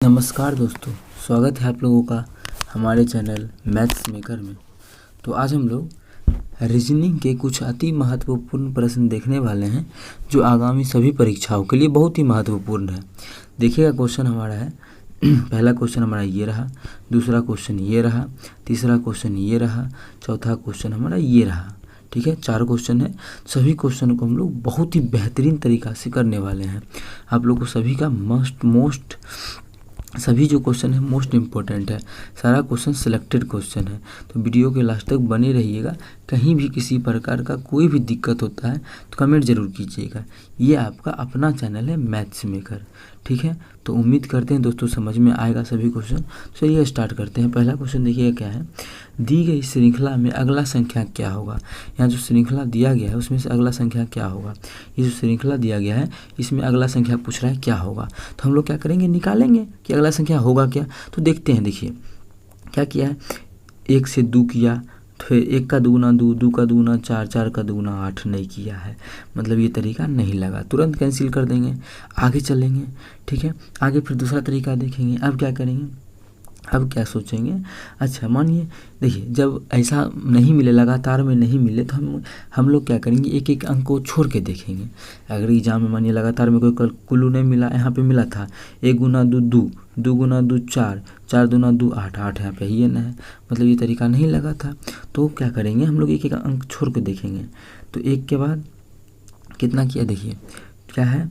नमस्कार दोस्तों, स्वागत है आप लोगों का हमारे चैनल मैथ्स मेकर में। तो आज हम लोग रीजनिंग के कुछ अति महत्वपूर्ण प्रश्न देखने वाले हैं जो आगामी सभी परीक्षाओं के लिए बहुत ही महत्वपूर्ण है। देखिएगा, क्वेश्चन हमारा है पहला क्वेश्चन हमारा ये रहा, दूसरा क्वेश्चन ये रहा, तीसरा क्वेश्चन ये रहा, चौथा क्वेश्चन हमारा ये रहा। ठीक है, 4 क्वेश्चन है। सभी क्वेश्चन को हम लोग बहुत ही बेहतरीन तरीक़ा से करने वाले हैं। आप लोग को सभी का सभी जो क्वेश्चन है मोस्ट इम्पोर्टेंट है। सारा क्वेश्चन सिलेक्टेड क्वेश्चन है, तो वीडियो के लास्ट तक बने रहिएगा। कहीं भी किसी प्रकार का कोई भी दिक्कत होता है तो कमेंट ज़रूर कीजिएगा। ये आपका अपना चैनल है मैथ्स मेकर। ठीक है, तो उम्मीद करते हैं दोस्तों समझ में आएगा सभी क्वेश्चन। चलिए स्टार्ट करते हैं। पहला क्वेश्चन देखिएगा क्या है, दी गई श्रृंखला में अगला संख्या क्या होगा। यहाँ जो श्रृंखला दिया गया है उसमें से अगला संख्या क्या होगा। ये जो श्रृंखला दिया गया है इसमें अगला संख्या पूछ रहा है क्या होगा। तो हम लोग क्या करेंगे, निकालेंगे कि अगला संख्या होगा क्या। तो देखते हैं, देखिए क्या किया है, 1 से 2 किया, फिर 1 का दुगुना 2, 2 का दुगुना 4, 4 का दुगुना 8 नहीं किया है। मतलब ये तरीका नहीं लगा, तुरंत कैंसिल कर देंगे, आगे चलेंगे। ठीक है, आगे फिर दूसरा तरीका देखेंगे। अब क्या करेंगे, अब क्या सोचेंगे, अच्छा मानिए देखिए जब ऐसा नहीं मिले, लगातार में नहीं मिले, तो हम लोग क्या करेंगे, एक एक अंक को छोड़ के देखेंगे। अगर एग्जाम में मानिए लगातार में कोई कुल्लू नहीं मिला, यहाँ पे मिला था 1 गुना 2 2, 2 गुना 2 4, 4 दूना 2 8, 8 यहाँ पे ही है ना है, मतलब ये तरीका नहीं लगा था। तो क्या करेंगे, हम लोग एक एक अंक छोड़ के देखेंगे। तो 1 के बाद कितना किया, देखिए क्या है,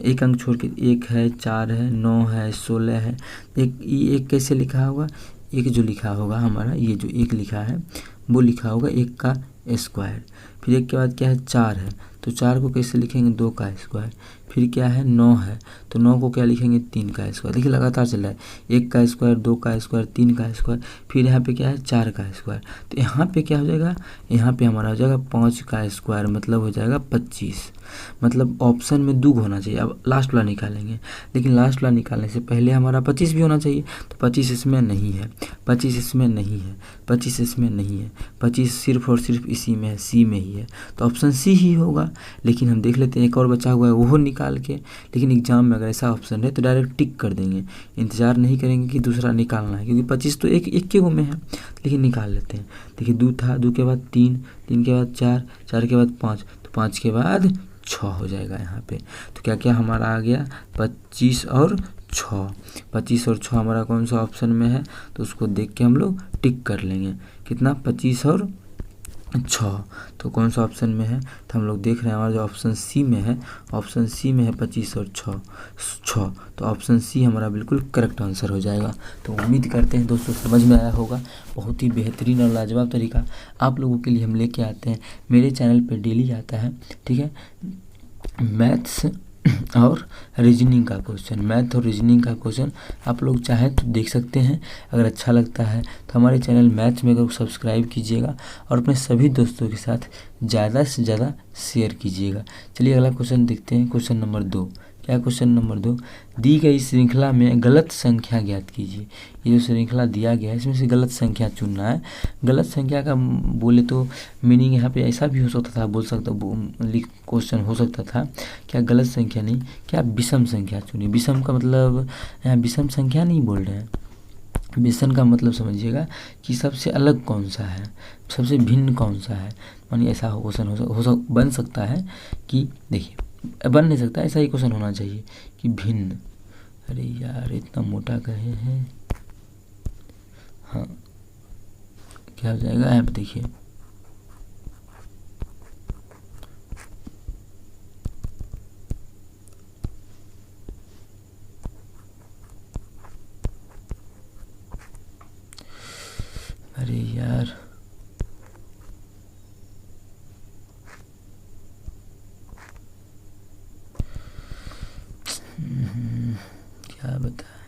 एक अंक छोड़ के 1 है, 4 है, 9 है, 16 है। एक कैसे लिखा होगा, एक जो लिखा होगा हमारा, ये जो 1 लिखा है वो लिखा होगा 1 का स्क्वायर। फिर 1 के बाद क्या है, 4 है, तो 4 को कैसे लिखेंगे, 2 का स्क्वायर। फिर क्या है, 9 है, तो 9 को क्या लिखेंगे, 3 का स्क्वायर। देखिए लगातार चल रहा है, 1 का स्क्वायर, 2 का स्क्वायर, 3 का स्क्वायर, फिर यहाँ पे क्या है, 4 का स्क्वायर। तो यहाँ पे क्या हो जाएगा, यहाँ पे हमारा हो जाएगा 5 का स्क्वायर, मतलब हो जाएगा 25। मतलब ऑप्शन में 2 होना चाहिए। अब लास्ट वाला निकालेंगे, लेकिन लास्ट वाला निकालने से पहले हमारा 25 भी होना चाहिए। तो 25 इसमें नहीं है, 25 इसमें नहीं है, 25 इसमें नहीं है, 25 सिर्फ और सिर्फ इसी में है, सी में ही है। तो ऑप्शन सी ही होगा। लेकिन हम देख लेते हैं, एक और बचा हुआ है वो निकाल के। लेकिन एग्जाम में अगर ऐसा ऑप्शन है तो डायरेक्ट टिक कर देंगे, इंतजार नहीं करेंगे कि दूसरा निकालना है, क्योंकि 25 तो एक के गो में है। लेकिन निकाल लेते हैं। देखिए 2 था, 2 के बाद 3, 3 के बाद 4, 4 के बाद 5, तो 5 के बाद 6 हो जाएगा यहाँ पे। तो क्या क्या हमारा आ गया, 25 और 6। 25 और 6 हमारा कौन सा ऑप्शन में है, तो उसको देख के हम लोग टिक कर लेंगे। कितना, 25 और 6, तो कौन सा ऑप्शन में है, तो हम लोग देख रहे हैं हमारा जो ऑप्शन सी में है, ऑप्शन सी में है 25 और 6, तो ऑप्शन सी हमारा बिल्कुल करेक्ट आंसर हो जाएगा। तो उम्मीद करते हैं दोस्तों समझ में आया होगा। बहुत ही बेहतरीन और लाजवाब तरीका आप लोगों के लिए हम लेके आते हैं। मेरे चैनल पे डेली आता है, ठीक है, मैथ्स और रीजनिंग का क्वेश्चन, मैथ और रीजनिंग का क्वेश्चन आप लोग चाहें तो देख सकते हैं। अगर अच्छा लगता है तो हमारे चैनल मैथ्स मेकर को सब्सक्राइब कीजिएगा और अपने सभी दोस्तों के साथ ज़्यादा से ज़्यादा शेयर कीजिएगा। चलिए अगला क्वेश्चन देखते हैं। क्वेश्चन नंबर 2, क्या क्वेश्चन नंबर 2, दी गई श्रृंखला में गलत संख्या ज्ञात कीजिए। ये जो श्रृंखला दिया गया है इसमें से गलत संख्या चुनना है। गलत संख्या का बोले तो मीनिंग यहाँ पे ऐसा भी हो सकता था, बोल सकता क्वेश्चन हो सकता था, क्या गलत संख्या नहीं, क्या विषम संख्या चुनिए। विषम का मतलब यहाँ विषम संख्या नहीं बोल रहे हैं, विषम का मतलब समझिएगा कि सबसे अलग कौन सा है, सबसे भिन्न कौन सा है। मानिए ऐसा क्वेश्चन बन सकता है कि, देखिए बन नहीं सकता, ऐसा ही क्वेश्चन होना चाहिए कि भिन्न। अरे यार इतना मोटा कहे हैं, हाँ क्या हो जाएगा यहाँ पे, देखिए अरे यार क्या बताएं।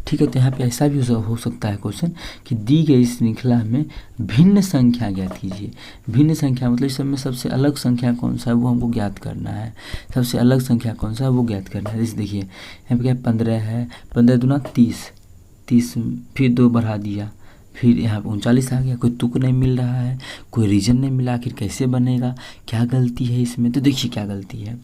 ठीक है। तो यहाँ पे ऐसा भी हो सकता है क्वेश्चन कि दी गई श्रृंखला में भिन्न संख्या ज्ञात कीजिए। भिन्न संख्या मतलब इस सब में सबसे अलग संख्या कौन सा है वो हमको ज्ञात करना है। सबसे अलग संख्या कौन सा है वो ज्ञात करना है। जैसे देखिए यहाँ पे क्या 15 है, 15 दूना 30, 30 फिर 2 बढ़ा दिया, फिर यहाँ पे 39 आ गया। कोई तुक नहीं मिल रहा है, कोई रीजन नहीं मिला, आखिर कैसे बनेगा, क्या गलती है इसमें। तो देखिए क्या गलती है।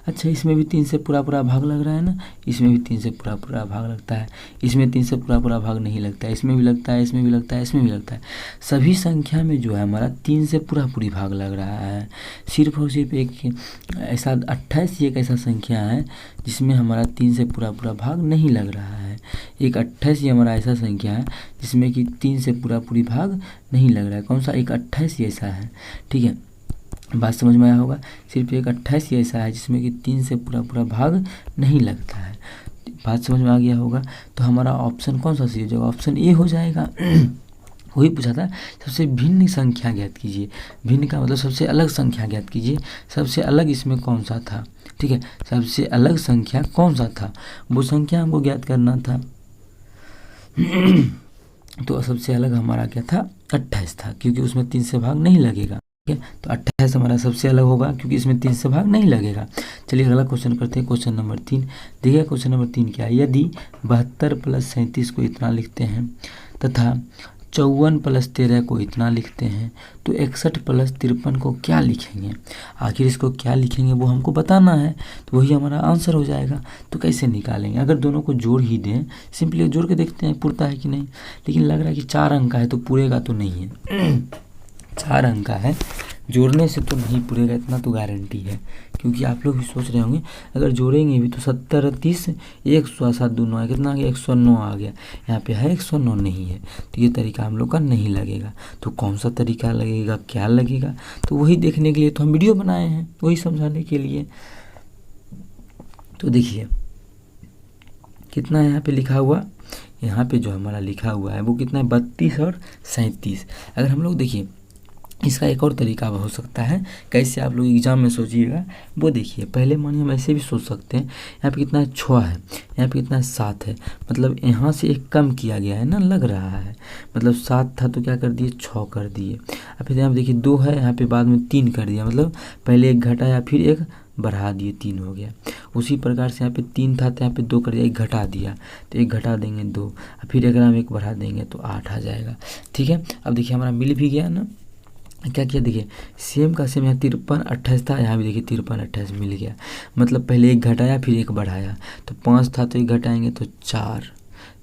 अच्छा इसमें भी 3 से पूरा भाग लग रहा है ना, इसमें भी 3 से पूरा भाग लगता है, इसमें 3 से पूरा भाग नहीं लगता है, इसमें भी लगता है, इसमें भी लगता है, इसमें भी लगता है। सभी संख्या में जो है हमारा 3 से पूरी भाग लग रहा है। सिर्फ और सिर्फ एक ऐसा 28 एक ऐसा संख्या है जिसमें हमारा 3 से पूरा भाग नहीं लग रहा है। एक 28 हमारा ऐसा संख्या है जिसमें कि 3 से पूरी भाग नहीं लग रहा है। कौन सा? एक 28 ऐसा है। ठीक है, बात समझ में आया होगा। सिर्फ एक 28 ऐसा है जिसमें कि 3 से पूरा भाग नहीं लगता है। बात समझ में आ गया होगा। तो हमारा ऑप्शन कौन सा सही हो जाएगा? ऑप्शन ए हो जाएगा। वही पूछा था, सबसे भिन्न संख्या ज्ञात कीजिए। भिन्न का मतलब सबसे अलग संख्या ज्ञात कीजिए। सबसे अलग इसमें कौन सा था? ठीक है, सबसे अलग संख्या कौन सा था वो संख्या हमको ज्ञात करना था। तो सबसे अलग हमारा क्या था? 28 था, क्योंकि उसमें 3 से भाग नहीं लगेगा। ठीक है, तो 28 हमारा सबसे अलग होगा क्योंकि इसमें 3 से भाग नहीं लगेगा। चलिए अगला क्वेश्चन करते हैं, क्वेश्चन नंबर 3। देखिए क्वेश्चन नंबर 3 क्या है? यदि 72 + 37 को इतना लिखते हैं तथा 54 + 13 को इतना लिखते हैं तो 61 + 53 को क्या लिखेंगे? आखिर इसको क्या लिखेंगे वो हमको बताना है, तो वही हमारा आंसर हो जाएगा। तो कैसे निकालेंगे? अगर दोनों को जोड़ ही दें, सिंपली जोड़ के देखते हैं पुरता है कि नहीं। लेकिन लग रहा है कि 4 अंक का है तो पूरेगा तो नहीं है। 4 अंक का है, जोड़ने से तो नहीं पूरेगा, इतना तो गारंटी है। क्योंकि आप लोग भी सोच रहे होंगे अगर जोड़ेंगे भी तो 70 30 100 7 2 9 कितना आ गया? 109 आ गया। यहाँ पे है 109 नहीं है, तो ये तरीका हम लोग का नहीं लगेगा। तो कौन सा तरीका लगेगा, क्या लगेगा? तो वही देखने के लिए तो हम वीडियो बनाए हैं, वही समझाने के लिए। तो देखिए कितना यहाँ पे लिखा हुआ, यहाँ पे जो हमारा लिखा हुआ है वो कितना है? 32 और 37। अगर हम लोग देखिए इसका एक और तरीका हो सकता है, कैसे आप लोग एग्जाम में सोचिएगा वो देखिए। पहले मानिए हम ऐसे भी सोच सकते हैं, यहाँ पे कितना 6 है, यहाँ पे कितना 7 है, मतलब यहाँ से एक कम किया गया है ना, लग रहा है। मतलब 7 था तो क्या कर दिए? 6 कर दिए। अब फिर यहाँ पे देखिए 2 है, यहाँ पे बाद में 3 कर दिया, मतलब पहले एक घटाया फिर एक बढ़ा दिए, 3 हो गया। उसी प्रकार से यहाँ पे 3 था तो यहाँ पे 2 कर दिया, एक घटा दिया तो एक घटा देंगे 2, फिर एक में एक बढ़ा देंगे तो 8 आ जाएगा। ठीक है, अब देखिए हमारा मिल भी गया ना। क्या किया? देखिए सेम का सेम, यहाँ 53 28 था, यहाँ भी देखिए 53 28 मिल गया। मतलब पहले एक घटाया फिर एक बढ़ाया, तो 5 था तो एक घटाएंगे तो 4,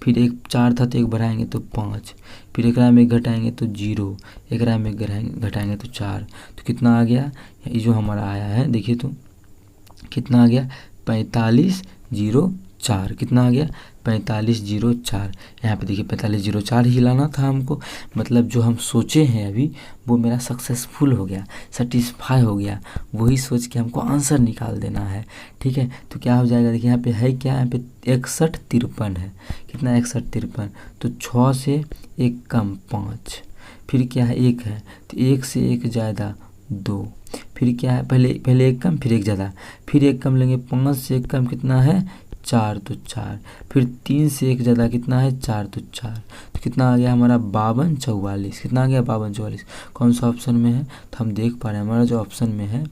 फिर एक 4 था तो एक बढ़ाएंगे तो 5, फिर एक में एक घटाएंगे तो 0, एक में एक घटाएंगे तो 4। तो कितना आ गया? ये जो हमारा आया है देखिए तो कितना आ गया? 4504। कितना आ गया? 4504। यहाँ पे देखिए 4504 ही लाना था हमको। मतलब जो हम सोचे हैं अभी वो मेरा सक्सेसफुल हो गया, सेटिस्फाई हो गया। वही सोच के हमको आंसर निकाल देना है। ठीक है, तो क्या हो जाएगा? देखिए यहाँ पे है क्या? यहाँ पे 61 53 है। कितना? 61 53। तो 6 से 1 कम 5, फिर क्या है? 1 है, तो 1 से 1 ज़्यादा 2, फिर क्या है? पहले 1 कम फिर 1 ज़्यादा, फिर 1 कम लेंगे, 5 से 1 कम कितना है? 4 तो 4, फिर 3 से 1 ज़्यादा कितना है? 4 तो 4। तो कितना आ गया हमारा? 52 44। कितना आ गया? 52 44। कौन सा ऑप्शन में है? तो हम देख पा रहे हैं हमारा जो ऑप्शन में है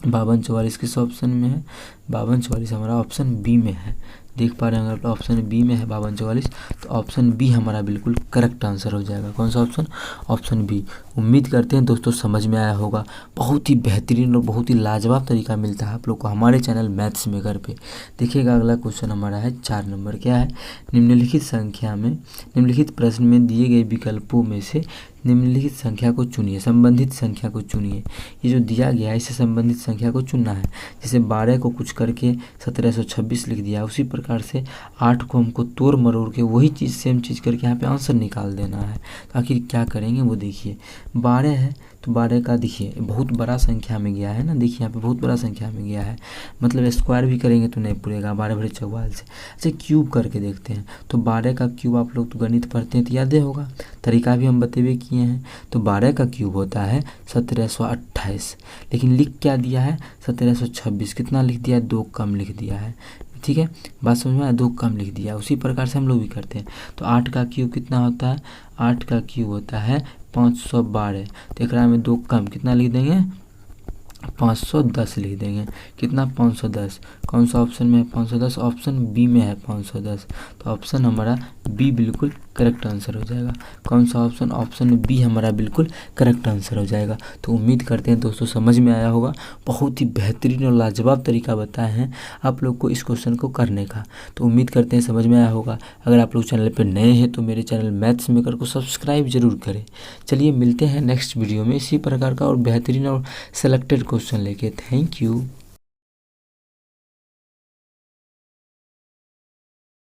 52 44 किस ऑप्शन में है? 52 44 हमारा ऑप्शन बी में है। देख पा रहे हैं अगर ऑप्शन बी में है 52 44, तो ऑप्शन बी हमारा बिल्कुल करेक्ट आंसर हो जाएगा। कौन सा ऑप्शन? Option B. उम्मीद करते हैं दोस्तों समझ में आया होगा। बहुत ही बेहतरीन और बहुत ही लाजवाब तरीका मिलता है आप लोग को हमारे चैनल मैथ्स मेकर पे। देखिएगा अगला क्वेश्चन हमारा है 4 नंबर। क्या है? निम्नलिखित प्रश्न में दिए गए विकल्पों में से निम्नलिखित संख्या को चुनिए, संबंधित संख्या को चुनिए। ये जो दिया गया है इससे संबंधित संख्या को चुनना है। जैसे 12 को कुछ करके 1726 लिख दिया, उसी प्रकार से 8 को हमको तोड़ मरोड़ के वही चीज़ सेम चीज़ करके यहाँ पे आंसर निकाल देना है। तो आखिर क्या करेंगे वो देखिए। 12 है तो 12 का देखिए बहुत बड़ा संख्या में गया है ना, देखिए यहाँ पे बहुत बड़ा संख्या में गया है, मतलब स्क्वायर भी करेंगे तो नहीं पूरेगा। 12 बड़े 44। अच्छा क्यूब करके देखते हैं, तो 12 का क्यूब आप लोग तो गणित पढ़ते हैं तो याद होगा, तरीका भी हम बतेबे किए हैं। तो 12 का क्यूब होता है 1728, लेकिन लिख क्या दिया है? 1726। कितना लिख दिया? 2 कम लिख दिया है। ठीक है, बात समझ में आया, 2 कम लिख दिया। उसी प्रकार से हम लोग भी करते हैं। तो 8 का क्यूब कितना होता है, 8 का क्यूब होता है 512। तो एकरा में 2 कम कितना लिख देंगे, 510 लिख देंगे। कितना, 510। कौन सा ऑप्शन में है 510, ऑप्शन बी में है 510। तो ऑप्शन हमारा बी बिल्कुल करेक्ट आंसर हो जाएगा। कौन सा ऑप्शन, ऑप्शन बी हमारा बिल्कुल करेक्ट आंसर हो जाएगा। तो उम्मीद करते हैं दोस्तों समझ में आया होगा। बहुत ही बेहतरीन और लाजवाब तरीका बताए हैं आप लोग को इस क्वेश्चन को करने का। तो उम्मीद करते हैं समझ में आया होगा। अगर आप लोग चैनल पर नए हैं तो मेरे चैनल मैथ्स मेकर को सब्सक्राइब जरूर करें। चलिए मिलते हैं नेक्स्ट वीडियो में इसी प्रकार का और बेहतरीन और सेलेक्टेड क्वेश्चन लेके। Thank you.